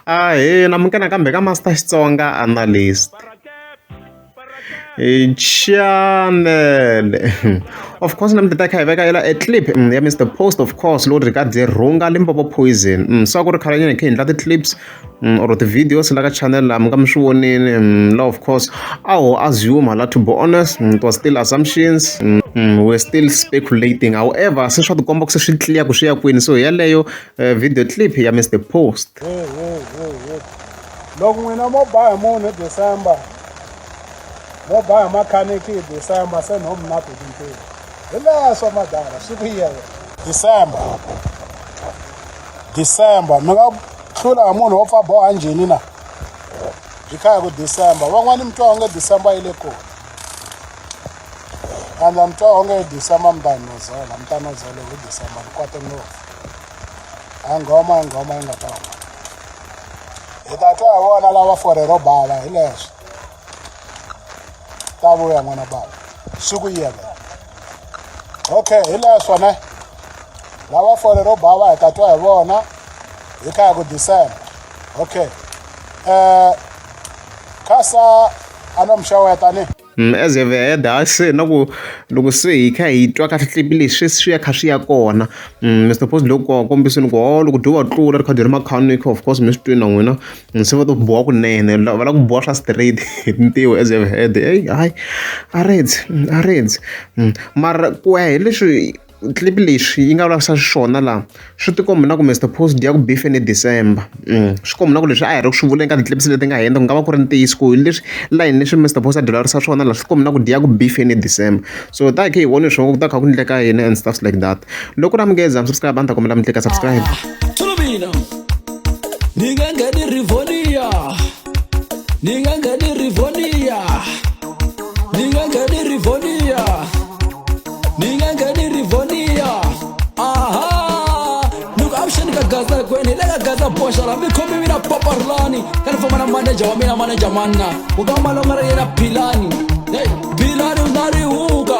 namukela kambe ka Master Xitsonga Analyst. Channel. Of course, I'm the a clip. Mr. Post, of course, Lord regard dyirhunga Limpopo poison. So I got to carry the clips or the videos like a channel. I'm sure of course, I assume a lot to be honest. It was still assumptions. We're still speculating. However, since the combo is clear, to share queen. So yeah, video clip here, Mr. Post. Loko n'wina mo ba munhu December mo ba mechanic December se no mna ku dinto hi leswo madala swi vuyela December mi nga hlula munhu wo pfa boha njhini na hi khaya ku December van'wani mi twa onge December yi le kona and mi twa onge December mi ta nozela hi December ni kwate ngopfu ngoma yi nga ta hi ta twa hi vona lava forero bava hi leswo ta vuya n'wana bava swi ku yela okay hi leswo ne lava forero bava hi ta twa hi vona hi khaya ku December okay kasa anomshaweta ni As you've heard, I say no look say hi twa ka clip leswi swi ya kha swi ya kona Mr. Post loko kombiseni ko loko do wa tlula kha diri mechanic of course mi swi twini na n'wina se va to boha kunene va la ku boha swa straight ntiwo as you've heard hayi areds mara ku ya hi leswi clip leswi yi nga vulavisa swona laha swi tikomba na ku Mr. Post ya ku beef ni December swi komba na ku leswi a hi ri ku swi vula eka ti-clips leti nga henda ku nga va ku ri ntiyiso ku hi leswi line leswi Mr. Post a dyularisa swona laha swi komba na ku ya ku beef ni December so ta hi voni swona ku ta kha ku endleka yini and stuff like that loko na mi nge za mi subscribe a ni ta kombela mi tleka subscribe ni nga ngheni Rivonia ni nga ngheni Rivonia ni nga ngheni Rivonia ni nga ngheni Rivonia look option ka gaza kweni le ka gaza posha la mi khomi mina paparlani kana foma na manager wa mina manager manna u ka malonga yena Philani hey Philani unari huka